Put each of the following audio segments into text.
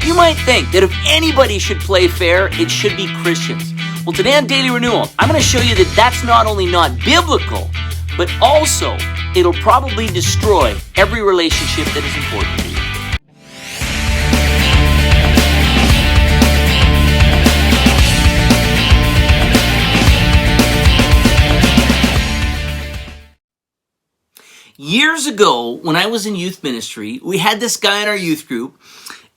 You might think that if anybody should play fair, it should be Christians. Well, today on Daily Renewal, I'm going to show you that that's not only not biblical, but also it'll probably destroy every relationship that is important to you. Years ago, when I was in youth ministry, we had this guy in our youth group,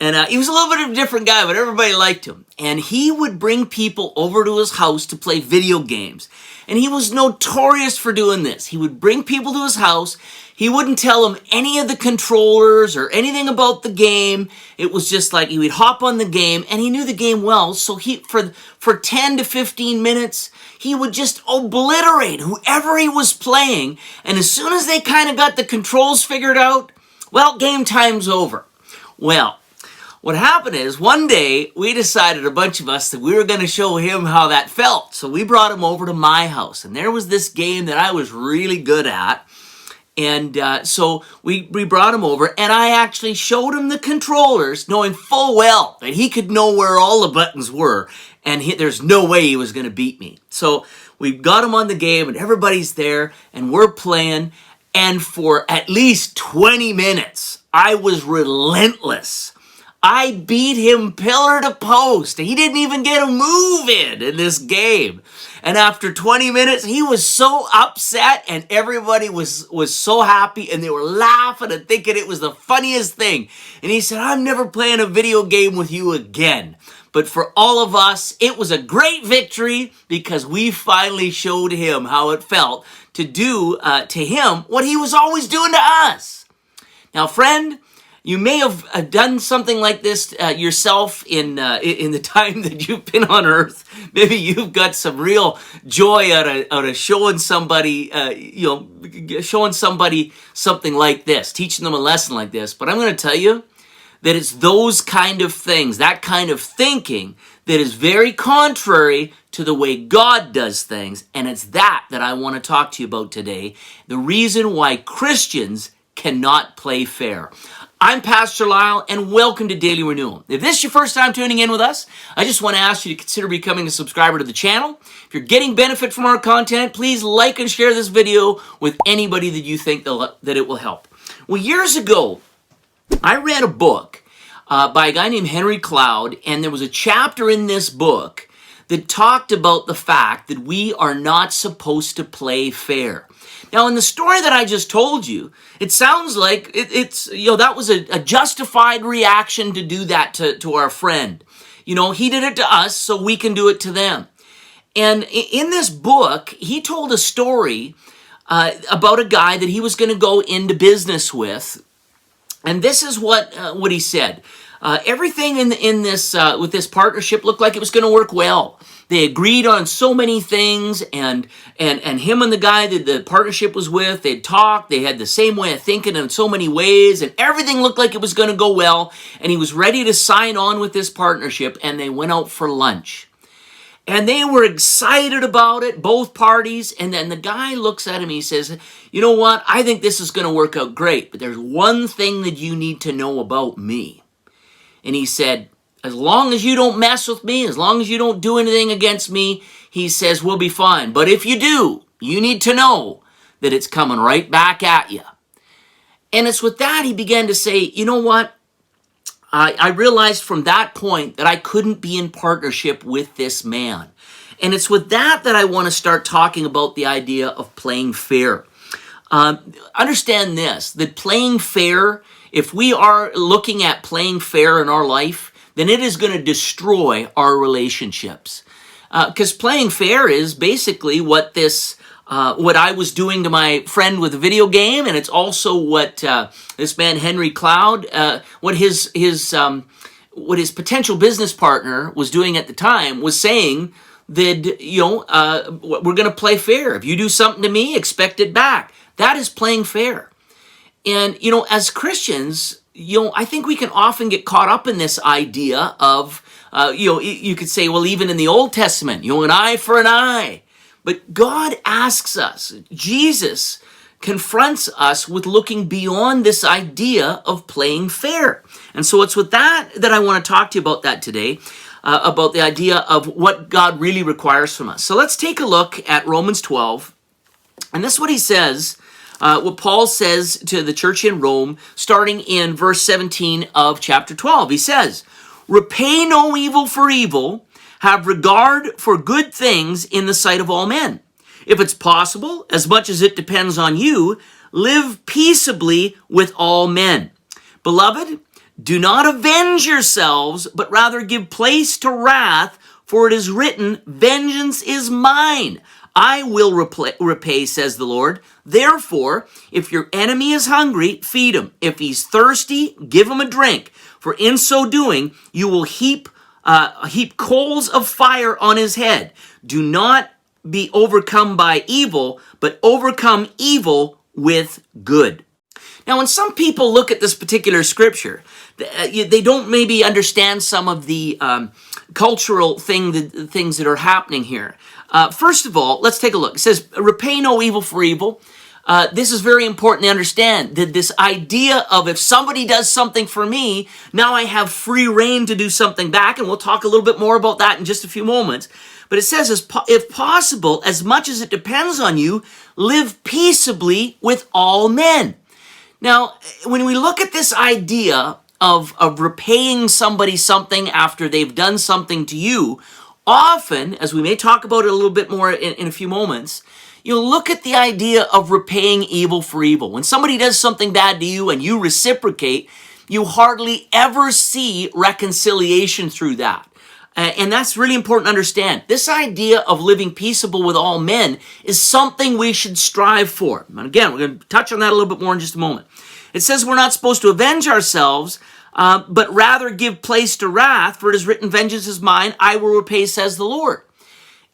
and he was a little bit of a different guy, but everybody liked him. And he would bring people over to his house to play video games. And he was notorious for doing this. He would bring people to his house. He wouldn't tell them any of the controllers or anything about the game. It was just like he would hop on the game, and he knew the game well. So for 10 to 15 minutes, he would just obliterate whoever he was playing. And as soon as they kind of got the controls figured out, well, game time's over. Well, what happened is one day we decided, a bunch of us, that we were going to show him how that felt. So we brought him over to my house, and there was this game that I was really good at. And so we brought him over, and I actually showed him the controllers, knowing full well that he could know where all the buttons were, and there's no way he was going to beat me. So we got him on the game, and everybody's there, and we're playing, and for at least 20 minutes, I was relentless. I beat him pillar to post. He didn't even get a move in this game. And after 20 minutes, he was so upset, and everybody was so happy, and they were laughing and thinking it was the funniest thing. And he said, "I'm never playing a video game with you again." But for all of us, it was a great victory because we finally showed him how it felt to do to him what he was always doing to us. Now, friend, you may have done something like this yourself in the time that you've been on earth. Maybe you've got some real joy out of showing somebody, showing somebody something like this, teaching them a lesson like this. But I'm going to tell you that it's those kind of things, that kind of thinking, that is very contrary to the way God does things. And it's that I want to talk to you about today. The reason why Christians cannot play fair. I'm Pastor Lyle, and welcome to Daily Renewal. If this is your first time tuning in with us, I just want to ask you to consider becoming a subscriber to the channel. If you're getting benefit from our content, please like and share this video with anybody that you think that it will help. Well, years ago, I read a book by a guy named Henry Cloud, and there was a chapter in this book that talked about the fact that we are not supposed to play fair. Now, in the story that I just told you, it sounds like that was a justified reaction to do that to our friend. He did it to us, so we can do it to them. And in this book, he told a story about a guy that he was going to go into business with. And this is what he said. Everything in this with this partnership looked like it was going to work well. They agreed on so many things, and him and the guy that the partnership was with, they'd talked, they had the same way of thinking in so many ways, and everything looked like it was going to go well, and he was ready to sign on with this partnership, and they went out for lunch. And they were excited about it, both parties, and then the guy looks at him and he says, "You know what, I think this is going to work out great, but there's one thing that you need to know about me." And he said, "As long as you don't mess with me, as long as you don't do anything against me," he says, "we'll be fine. But if you do, you need to know that it's coming right back at you." And it's with that he began to say, "You know what? I realized from that point that I couldn't be in partnership with this man." And it's with that I want to start talking about the idea of playing fair. Understand this, that playing fair, if we are looking at playing fair in our life, then it is going to destroy our relationships. Because playing fair is basically what I was doing to my friend with a video game, and it's also what this man Henry Cloud, what his potential business partner was doing at the time, was saying that we're going to play fair. If you do something to me, expect it back. That is playing fair. And as Christians, I think we can often get caught up in this idea of you could say, well, even in the Old Testament, an eye for an eye. But God asks us, Jesus confronts us with looking beyond this idea of playing fair. And so it's with that I want to talk to you about that today, about the idea of what God really requires from us. So let's take a look at Romans 12. And this is what he says, what Paul says to the church in Rome, starting in verse 17 of chapter 12. He says, "Repay no evil for evil, have regard for good things in the sight of all men. If it's possible, as much as it depends on you, live peaceably with all men. Beloved, do not avenge yourselves, but rather give place to wrath, for it is written, 'Vengeance is mine. I will repay, says the Lord.' Therefore, if your enemy is hungry, feed him. If he's thirsty, give him a drink. For in so doing, you will heap coals of fire on his head. Do not be overcome by evil, but overcome evil with good." Now, when some people look at this particular scripture, they don't maybe understand some of the cultural things that are happening here. First of all, let's take a look. It says, "Repay no evil for evil." This is very important to understand, that this idea of if somebody does something for me, now I have free reign to do something back, and we'll talk a little bit more about that in just a few moments. But it says, if possible, as much as it depends on you, live peaceably with all men. Now, when we look at this idea of repaying somebody something after they've done something to you, often, as we may talk about it a little bit more in a few moments, you look at the idea of repaying evil for evil. When somebody does something bad to you and you reciprocate, you hardly ever see reconciliation through that. And that's really important to understand. This idea of living peaceable with all men is something we should strive for. And again, we're going to touch on that a little bit more in just a moment. It says we're not supposed to avenge ourselves, but rather give place to wrath, for it is written, "Vengeance is mine, I will repay, says the Lord."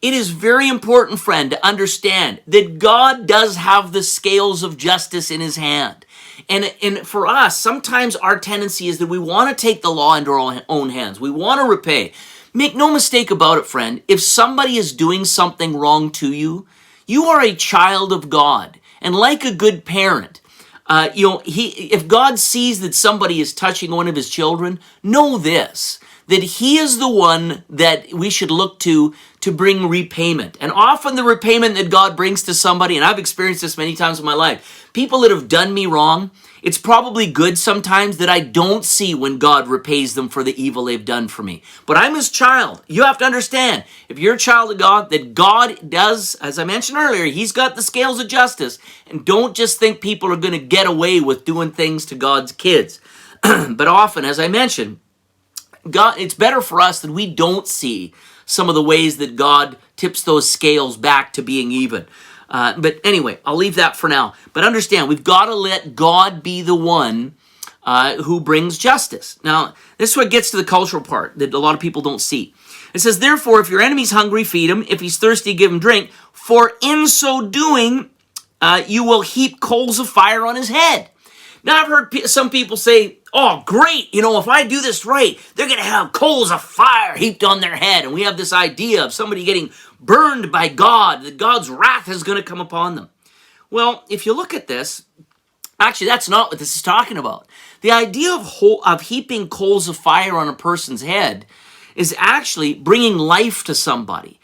It is very important, friend, to understand that God does have the scales of justice in his hand. And for us, sometimes our tendency is that we want to take the law into our own hands. We want to repay. Make no mistake about it, friend. If somebody is doing something wrong to you, you are a child of God. And like a good parent, if God sees that somebody is touching one of his children, know this, that he is the one that we should look to bring repayment. And often the repayment that God brings to somebody, and I've experienced this many times in my life, people that have done me wrong, it's probably good sometimes that I don't see when God repays them for the evil they've done for me. But I'm his child. You have to understand, if you're a child of God, that God does, as I mentioned earlier, he's got the scales of justice. And don't just think people are going to get away with doing things to God's kids. But often, as I mentioned, God, it's better for us that we don't see some of the ways that God tips those scales back to being even. But anyway, I'll leave that for now. But understand, we've got to let God be the one who brings justice. Now, this is what gets to the cultural part that a lot of people don't see. It says, "Therefore, if your enemy's hungry, feed him. If he's thirsty, give him drink. For in so doing, you will heap coals of fire on his head." Now, I've heard some people say, "Oh, great, if I do this right, they're going to have coals of fire heaped on their head." And we have this idea of somebody getting burned by God, that God's wrath is going to come upon them. Well, if you look at this, actually, that's not what this is talking about. The idea of heaping coals of fire on a person's head is actually bringing life to somebody.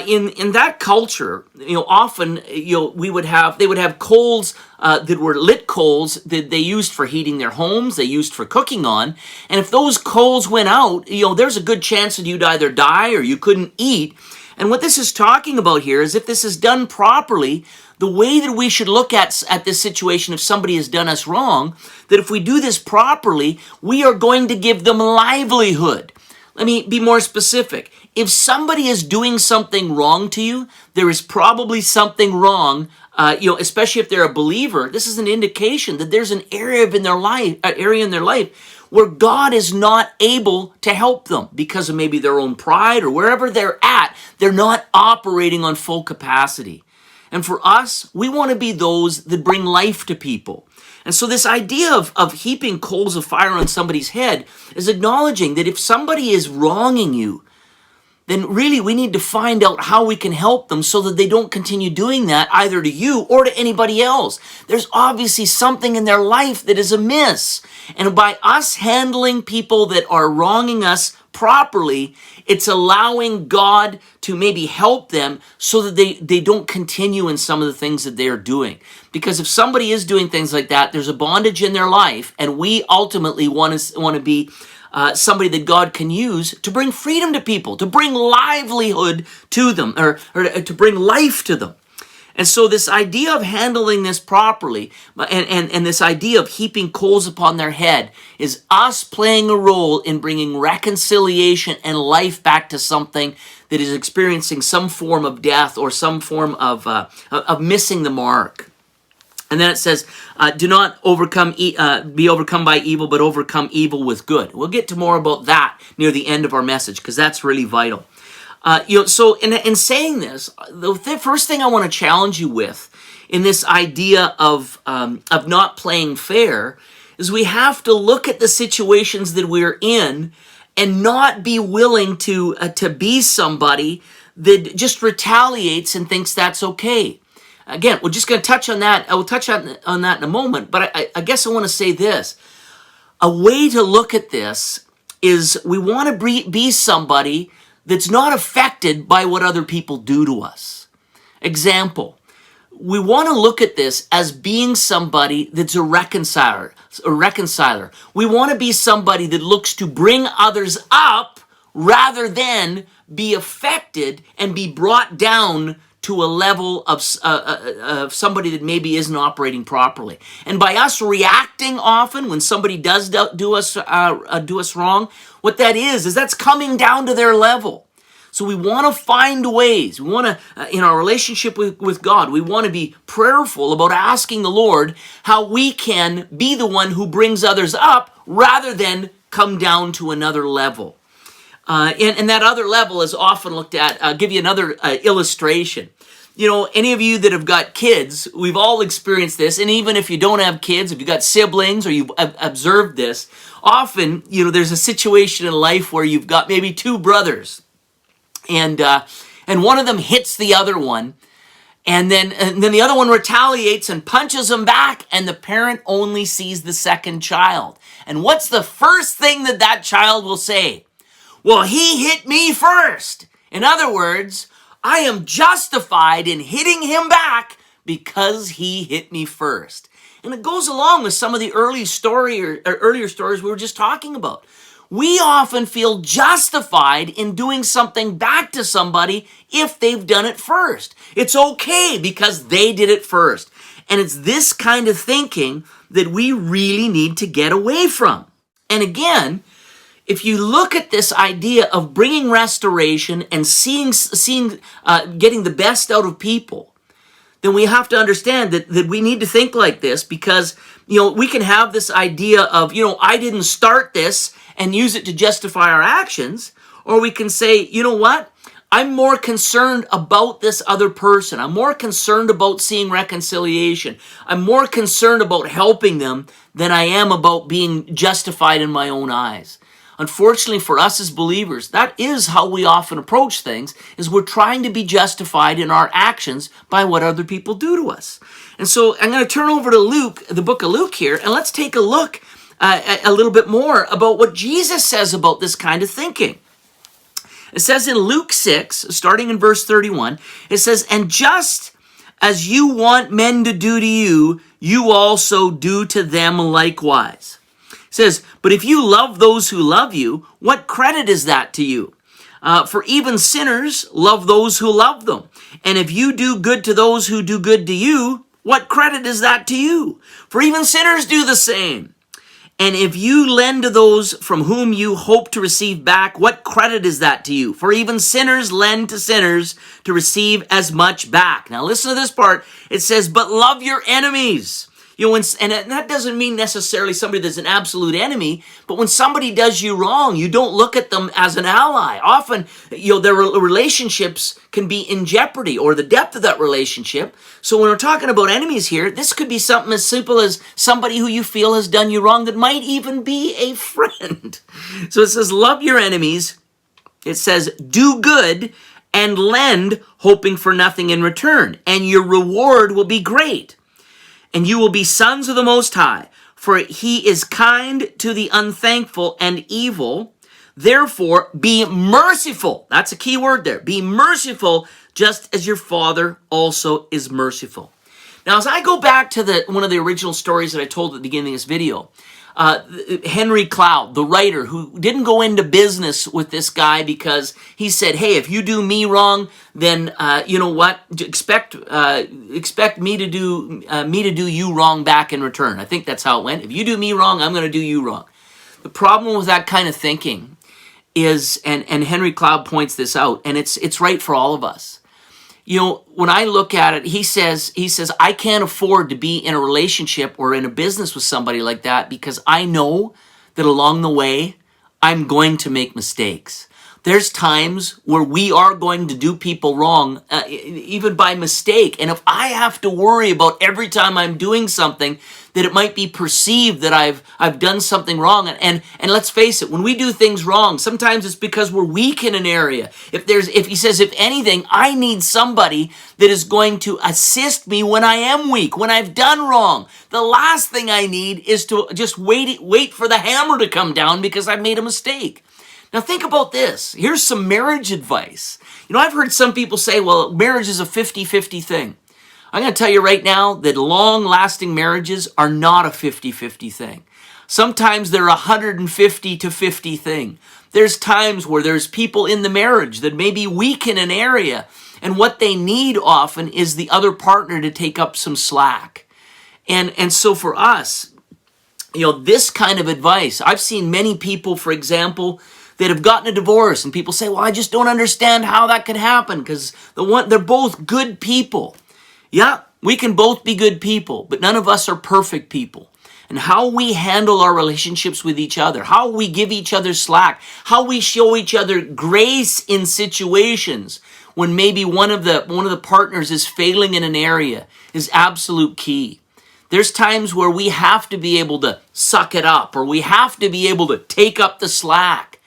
In that culture, often they would have coals that were lit coals that they used for heating their homes, they used for cooking on, and if those coals went out, there's a good chance that you'd either die or you couldn't eat. And what this is talking about here is if this is done properly, the way that we should look at this situation if somebody has done us wrong, that if we do this properly, we are going to give them livelihood. Let me be more specific. If somebody is doing something wrong to you, there is probably something wrong, especially if they're a believer. This is an indication that there's an area in their life where God is not able to help them because of maybe their own pride or wherever they're at. They're not operating on full capacity. And for us, we want to be those that bring life to people. And so this idea of heaping coals of fire on somebody's head is acknowledging that if somebody is wronging you, then really we need to find out how we can help them so that they don't continue doing that either to you or to anybody else. There's obviously something in their life that is amiss. And by us handling people that are wronging us properly, it's allowing God to maybe help them so that they don't continue in some of the things that they're doing. Because if somebody is doing things like that, there's a bondage in their life, and we ultimately want to be somebody that God can use to bring freedom to people, to bring livelihood to them, or to bring life to them. And so this idea of handling this properly and this idea of heaping coals upon their head is us playing a role in bringing reconciliation and life back to something that is experiencing some form of death or some form of missing the mark. And then it says, do not be overcome by evil, but overcome evil with good. We'll get to more about that near the end of our message, because that's really vital. So in saying this, the first thing I want to challenge you with in this idea of not playing fair is we have to look at the situations that we're in and not be willing to be somebody that just retaliates and thinks that's okay. Again, we're just going to touch on that. I will touch on that in a moment, but I guess I want to say this. A way to look at this is we want to be somebody that's not affected by what other people do to us. Example, we want to look at this as being somebody that's a reconciler. We want to be somebody that looks to bring others up rather than be affected and be brought down to a level of somebody that maybe isn't operating properly. And by us reacting often when somebody does do us wrong, what that is that's coming down to their level. So we want to find ways. We want to, in our relationship with God, we want to be prayerful about asking the Lord how we can be the one who brings others up rather than come down to another level. And that other level is often looked at. I'll give you another illustration. Any of you that have got kids, we've all experienced this. And even if you don't have kids, if you've got siblings or you've observed this, often, there's a situation in life where you've got maybe two brothers. And one of them hits the other one. And then the other one retaliates and punches him back. And the parent only sees the second child. And what's the first thing that child will say? Well, he hit me first. In other words, I am justified in hitting him back because he hit me first. And it goes along with some of the earlier stories we were just talking about. We often feel justified in doing something back to somebody if they've done it first. It's okay because they did it first. And it's this kind of thinking that we really need to get away from. And again, if you look at this idea of bringing restoration and getting the best out of people, then we have to understand that we need to think like this, because we can have this idea of I didn't start this and use it to justify our actions, or we can say, you know what? I'm more concerned about this other person. I'm more concerned about seeing reconciliation. I'm more concerned about helping them than I am about being justified in my own eyes. Unfortunately for us as believers, that is how we often approach things, is we're trying to be justified in our actions by what other people do to us. And so I'm going to turn over to Luke, the book of Luke here, and let's take a look a little bit more about what Jesus says about this kind of thinking. It says in Luke 6, starting in verse 31, it says, "And just as you want men to do to you, you also do to them likewise." It says, "But if you love those who love you, what credit is that to you? For even sinners love those who love them. And if you do good to those who do good to you, what credit is that to you? For even sinners do the same. And if you lend to those from whom you hope to receive back, what credit is that to you? For even sinners lend to sinners to receive as much back." Now listen to this part. It says, "But love your enemies." And that doesn't mean necessarily somebody that's an absolute enemy, but when somebody does you wrong, you don't look at them as an ally. Often, their relationships can be in jeopardy, or the depth of that relationship. So when we're talking about enemies here, this could be something as simple as somebody who you feel has done you wrong that might even be a friend. So it says, "Love your enemies It says, do good and lend, hoping for nothing in return, and your reward will be great. And you will be sons of the Most High, for he is kind to the unthankful and evil. Therefore, be merciful. That's a key word there. Be merciful, just as your Father also is merciful. Now, as I go back to one of the original stories that I told at the beginning of this video, Henry Cloud, the writer, who didn't go into business with this guy because he said, hey, if you do me wrong, then you know what? Expect me to do you wrong back in return. I think that's how it went. If you do me wrong, I'm going to do you wrong. The problem with that kind of thinking is, and Henry Cloud points this out, and it's right for all of us. You know, when I look at it, he says, I can't afford to be in a relationship or in a business with somebody like that because I know that along the way, I'm going to make mistakes. There's times where we are going to do people wrong, even by mistake. And if I have to worry about every time I'm doing something that it might be perceived that I've done something wrong, and let's face it, when we do things wrong, sometimes it's because we're weak in an area. If he says, if anything, I need somebody that is going to assist me when I am weak, when I've done wrong. The last thing I need is to just wait for the hammer to come down because I've made a mistake. Now think about this. Here's some marriage advice. You know, I've heard some people say, well, marriage is a 50-50 thing. I'm going to tell you right now that long-lasting marriages are not a 50-50 thing. Sometimes they're a 150-50 thing. There's times where there's people in the marriage that may be weak in an area, and what they need often is the other partner to take up some slack. And so for us, you know, this kind of advice, I've seen many people, for example, that have gotten a divorce, and people say, well, I just don't understand how that could happen because they're both good people. Yeah, we can both be good people, but none of us are perfect people. And how we handle our relationships with each other, how we give each other slack, how we show each other grace in situations when maybe one of the partners is failing in an area is absolute key. There's times where we have to be able to suck it up, or we have to be able to take up the slack.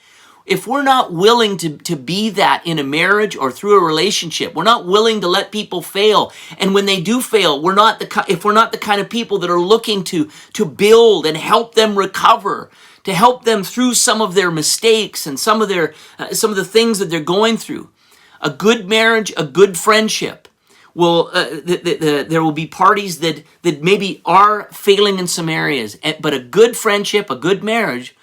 If we're not willing to be that in a marriage or through a relationship, we're not willing to let people fail. And when they do fail, if we're not the kind of people that are looking to build and help them recover, to help them through some of their mistakes and some of the things that they're going through. A good marriage, a good friendship will there will be parties that maybe are failing in some areas, but a good friendship, a good marriage,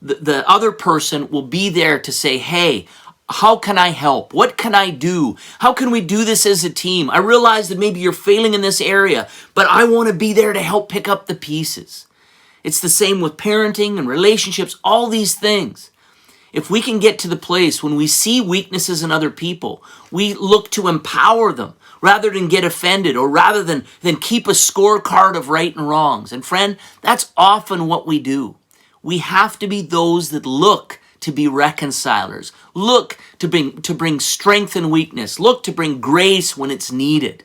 the other person will be there to say, hey, how can I help? What can I do? How can we do this as a team? I realize that maybe you're failing in this area, but I want to be there to help pick up the pieces. It's the same with parenting and relationships, all these things. If we can get to the place when we see weaknesses in other people, we look to empower them rather than get offended, or rather than keep a scorecard of right and wrongs. And friend, that's often what we do. We have to be those that look to be reconcilers, look to bring strength and weakness, look to bring grace when it's needed.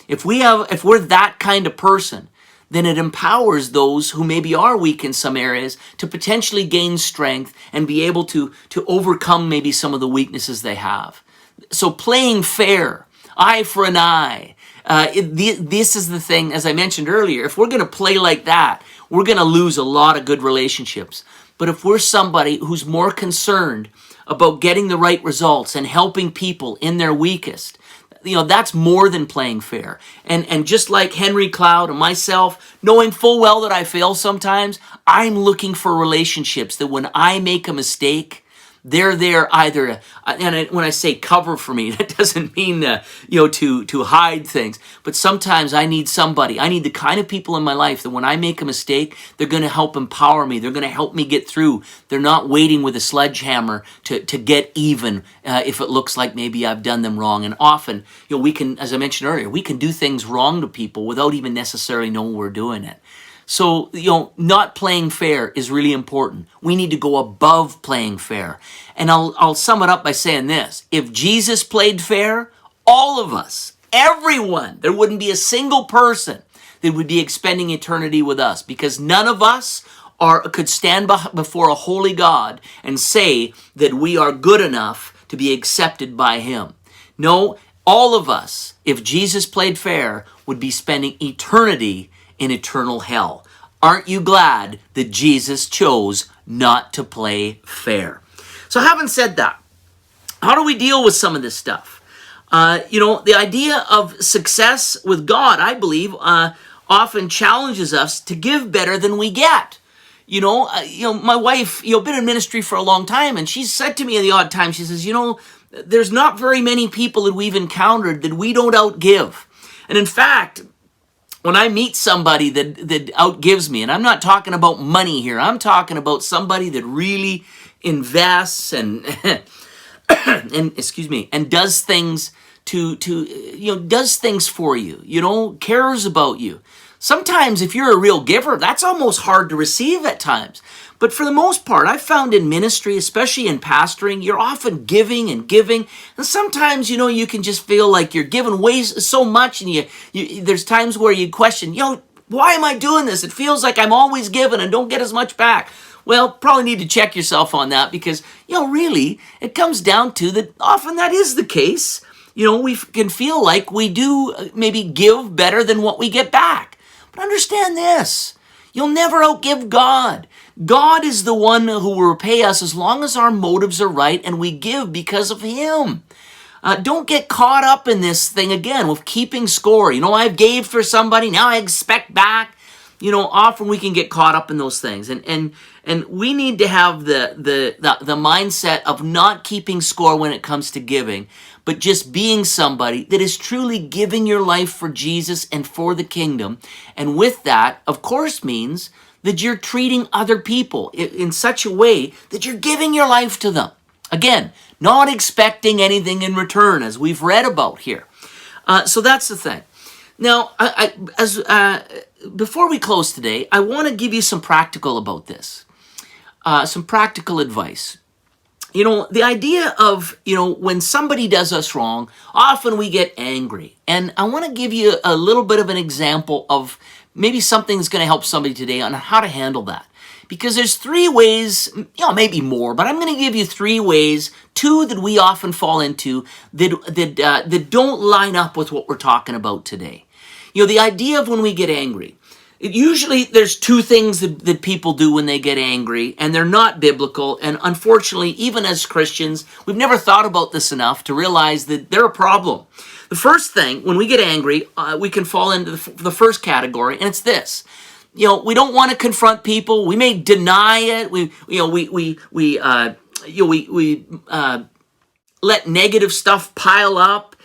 If we're that kind of person, then it empowers those who maybe are weak in some areas to potentially gain strength and be able to overcome maybe some of the weaknesses they have. So playing fair, eye for an eye. This is the thing, as I mentioned earlier, if we're going to play like that, we're going to lose a lot of good relationships. But if we're somebody who's more concerned about getting the right results and helping people in their weakest, you know, that's more than playing fair. And just like Henry Cloud and myself, knowing full well that I fail sometimes, I'm looking for relationships that when I make a mistake, they're there either, and when I say cover for me, that doesn't mean to hide things. But sometimes I need the kind of people in my life that when I make a mistake, they're going to help empower me. They're going to help me get through. They're not waiting with a sledgehammer to get even if it looks like maybe I've done them wrong. And often, we can, as I mentioned earlier, we can do things wrong to people without even necessarily knowing we're doing it. So, not playing fair is really important. We need to go above playing fair. And I'll sum it up by saying this. If Jesus played fair, all of us, everyone, there wouldn't be a single person that would be expending eternity with us, because none of us could stand before a holy God and say that we are good enough to be accepted by him. No, all of us, if Jesus played fair, would be spending eternity in eternal hell. Aren't you glad that Jesus chose not to play fair? So having said that, how do we deal with some of this stuff? The idea of success with God, I believe, often challenges us to give better than we get. My wife, been in ministry for a long time, and she's said to me at the odd time, she says, there's not very many people that we've encountered that we don't outgive. And in fact, when I meet somebody that outgives me, and I'm not talking about money here, I'm talking about somebody that really invests and and does things does things for you, cares about you. Sometimes if you're a real giver, that's almost hard to receive at times. But for the most part, I've found in ministry, especially in pastoring, you're often giving and giving. And sometimes, you can just feel like you're giving away so much, and there's times where you question, why am I doing this? It feels like I'm always giving and don't get as much back. Well, probably need to check yourself on that, because, really, it comes down to that often that is the case. We can feel like we do maybe give better than what we get back. But understand this, you'll never outgive God. God is the one who will repay us as long as our motives are right and we give because of him. Don't get caught up in this thing again with keeping score. I've gave for somebody, now I expect back. Often we can get caught up in those things. And we need to have the mindset of not keeping score when it comes to giving, but just being somebody that is truly giving your life for Jesus and for the kingdom. And with that, of course, means that you're treating other people in such a way that you're giving your life to them. Again, not expecting anything in return, as we've read about here. So that's the thing. Now, before we close today, I want to give you some practical about this, some practical advice. The idea of, when somebody does us wrong, often we get angry. And I want to give you a little bit of an example of maybe something that's going to help somebody today on how to handle that. Because there's 3 ways, maybe more, but I'm going to give you 3 ways, 2 that we often fall into that don't line up with what we're talking about today. The idea of when we get angry. Usually there's 2 things that people do when they get angry, and they're not biblical. And unfortunately, even as Christians, we've never thought about this enough to realize that they're a problem. The first thing, when we get angry, we can fall into the first category, and it's this. We don't want to confront people. We may deny it. We let negative stuff pile up.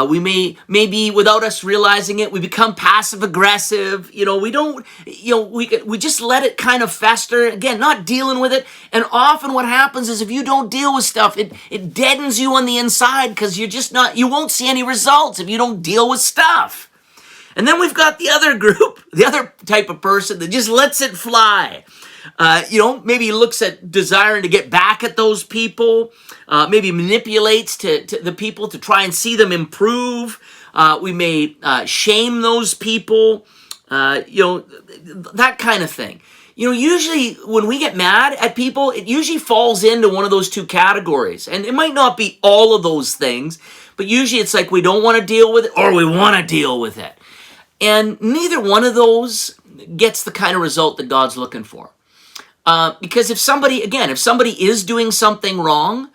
We maybe without us realizing it, we become passive aggressive. We don't, we just let it kind of fester. Again, not dealing with it. And often what happens is if you don't deal with stuff, it deadens you on the inside, because you won't see any results if you don't deal with stuff. And then we've got the other group, the other type of person that just lets it fly. Maybe looks at desiring to get back at those people, maybe manipulates to the people to try and see them improve. We may shame those people, that kind of thing. Usually when we get mad at people, it usually falls into one of those 2 categories. And it might not be all of those things, but usually it's like we don't want to deal with it or we want to deal with it. And neither one of those gets the kind of result that God's looking for. Because if somebody is doing something wrong,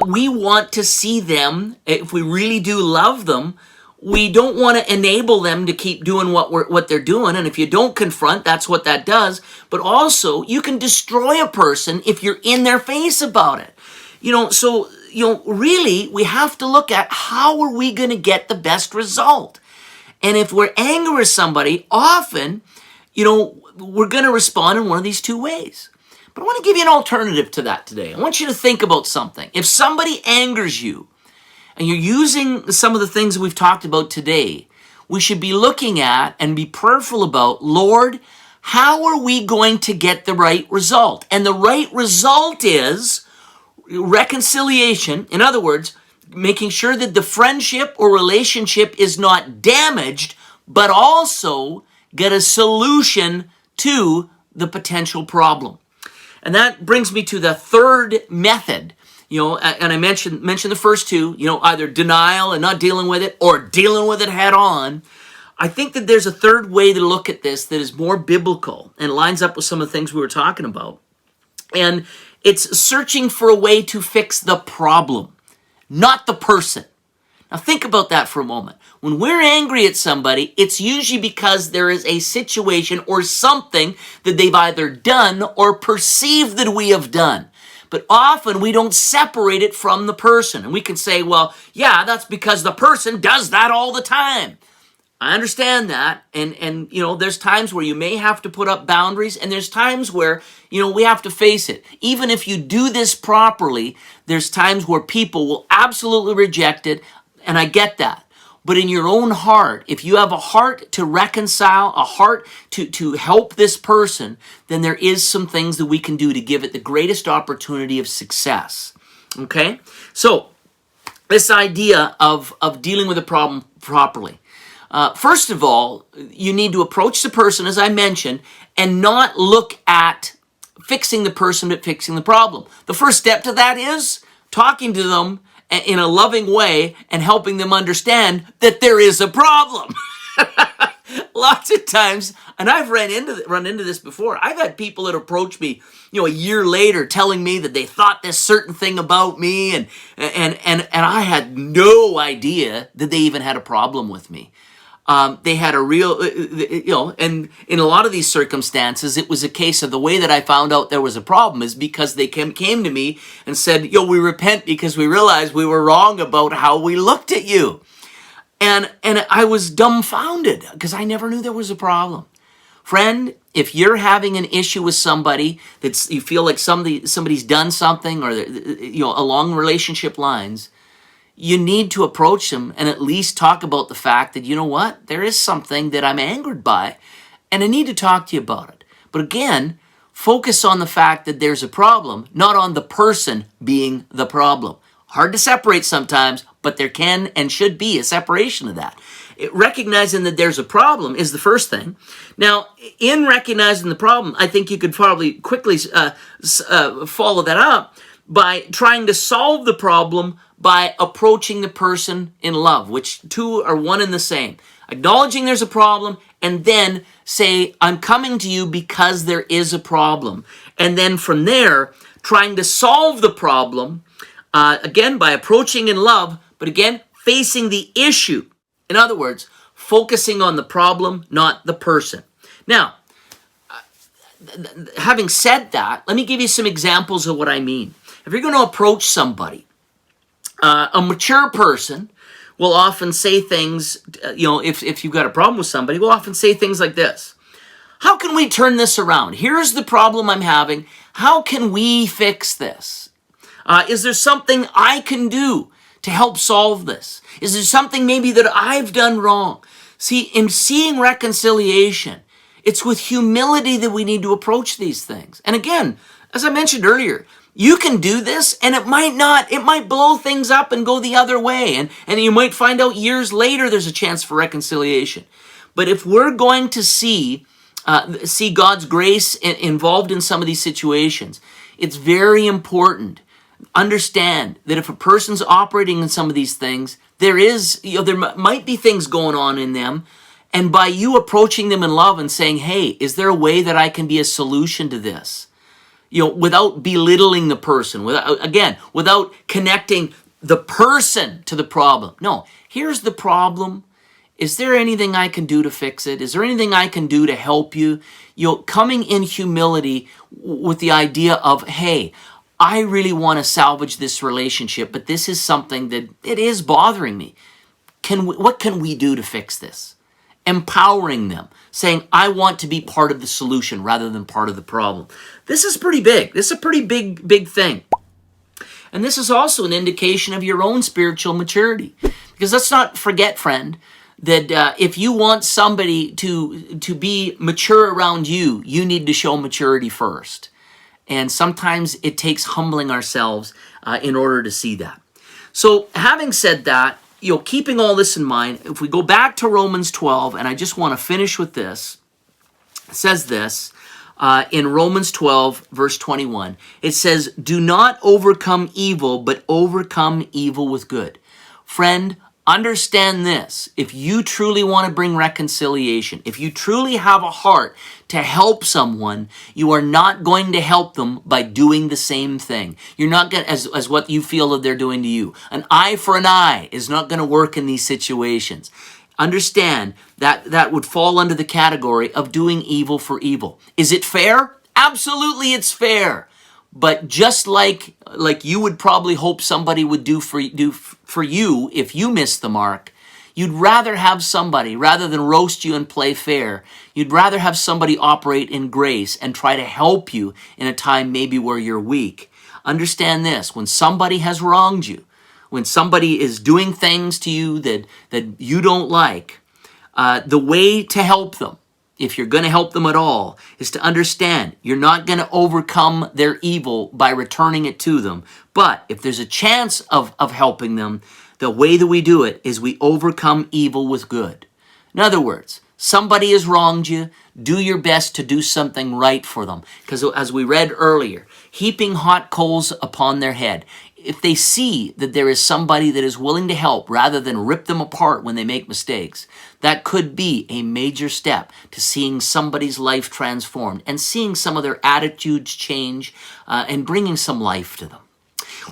we want to see them, if we really do love them, we don't want to enable them to keep doing what they're doing. And if you don't confront, that's what that does. But also, you can destroy a person if you're in their face about it. Really, we have to look at how are we going to get the best result. And if we're angry with somebody, often, we're going to respond in one of these 2 ways. But I want to give you an alternative to that today. I want you to think about something. If somebody angers you, and you're using some of the things that we've talked about today, we should be looking at and be prayerful about, Lord, how are we going to get the right result? And the right result is reconciliation. In other words, making sure that the friendship or relationship is not damaged, but also get a solution to the potential problem. And that brings me to the third method. And I mentioned the first two, either denial and not dealing with it or dealing with it head on. I think that there's a third way to look at this that is more biblical and lines up with some of the things we were talking about. And it's searching for a way to fix the problem, not the person. Now think about that for a moment. When we're angry at somebody, it's usually because there is a situation or something that they've either done or perceived that we have done. But often we don't separate it from the person. And we can say, well, yeah, that's because the person does that all the time. I understand that. And there's times where you may have to put up boundaries, and there's times where, we have to face it. Even if you do this properly, there's times where people will absolutely reject it, and I get that. But in your own heart, if you have a heart to reconcile, a heart to help this person, then there is some things that we can do to give it the greatest opportunity of success. Okay? So, this idea of dealing with a problem properly. First of all, you need to approach the person, as I mentioned, and not look at fixing the person, but fixing the problem. The first step to that is talking to them in a loving way and helping them understand that there is a problem. Lots of times, and I've run into this before. I've had people that approach me, a year later, telling me that they thought this certain thing about me, and I had no idea that they even had a problem with me. They had a real, and in a lot of these circumstances, it was a case of the way that I found out there was a problem is because they came to me and said, we repent because we realized we were wrong about how we looked at you. And I was dumbfounded because I never knew there was a problem. Friend, if you're having an issue with somebody you feel like somebody's done something or, along relationship lines, you need to approach them and at least talk about the fact that, there is something that I'm angered by and I need to talk to you about it. But again, focus on the fact that there's a problem, not on the person being the problem. Hard to separate sometimes, but there can and should be a separation of that. Recognizing that there's a problem is the first thing. Now, in recognizing the problem, I think you could probably quickly follow that up by trying to solve the problem by approaching the person in love, which two are one and the same. Acknowledging there's a problem, and then say, I'm coming to you because there is a problem. And then from there, trying to solve the problem, again, by approaching in love, but again, facing the issue. In other words, focusing on the problem, not the person. Now, having said that, let me give you some examples of what I mean. If you're going to approach somebody, a mature person will often say things, if you've got a problem with somebody, will often say things like this. How can we turn this around? Here's the problem I'm having. How can we fix this? Is there something I can do to help solve this? Is there something maybe that I've done wrong? See, in seeing reconciliation, it's with humility that we need to approach these things. And again, as I mentioned earlier, you can do this and it might blow things up and go the other way. And you might find out years later there's a chance for reconciliation. But if we're going to see God's grace involved in some of these situations, it's very important. Understand that if a person's operating in some of these things, there might be things going on in them. And by you approaching them in love and saying, hey, is there a way that I can be a solution to this? Without belittling the person, without connecting the person to the problem. No, here's the problem. Is there anything I can do to fix it? Is there anything I can do to help you? Coming in humility with the idea of, hey, I really want to salvage this relationship, but this is something that it is bothering me. What can we do to fix this? Empowering them, saying, I want to be part of the solution rather than part of the problem. This is pretty big. This is a pretty big thing. And this is also an indication of your own spiritual maturity. Because let's not forget, friend, that if you want somebody to be mature around you, you need to show maturity first. And sometimes it takes humbling ourselves in order to see that. So having said that, keeping all this in mind, if we go back to Romans 12, and I just want to finish with this, it says this, in Romans 12, verse 21. It says, do not overcome evil, but overcome evil with good. Friend, understand this. If you truly want to bring reconciliation, if you truly have a heart to help someone, you are not going to help them by doing the same thing. You're not going to, as what you feel that they're doing to you. An eye for an eye is not going to work in these situations. Understand that that would fall under the category of doing evil for evil. Is it fair? Absolutely, it's fair. But just like you would probably hope somebody would do for you if you missed the mark, you'd rather have somebody, rather than roast you and play fair, you'd rather have somebody operate in grace and try to help you in a time maybe where you're weak. Understand this, when somebody has wronged you, when somebody is doing things to you that you don't like, the way to help them, if you're going to help them at all, is to understand you're not going to overcome their evil by returning it to them. But if there's a chance of helping them, the way that we do it is we overcome evil with good. In other words, somebody has wronged you, do your best to do something right for them. Because as we read earlier, heaping hot coals upon their head. If they see that there is somebody that is willing to help rather than rip them apart when they make mistakes, that could be a major step to seeing somebody's life transformed and seeing some of their attitudes change and bringing some life to them.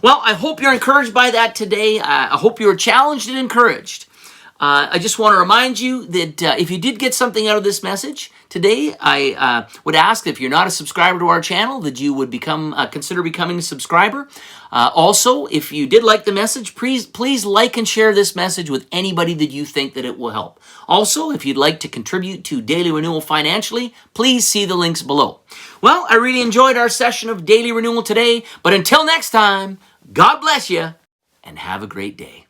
Well, I hope you're encouraged by that today. I hope you were challenged and encouraged. I just want to remind you that if you did get something out of this message today, I would ask if you're not a subscriber to our channel that you would consider becoming a subscriber. Also, if you did like the message, please like and share this message with anybody that you think that it will help. Also, if you'd like to contribute to Daily Renewal financially, please see the links below. Well, I really enjoyed our session of Daily Renewal today, but until next time, God bless you and have a great day.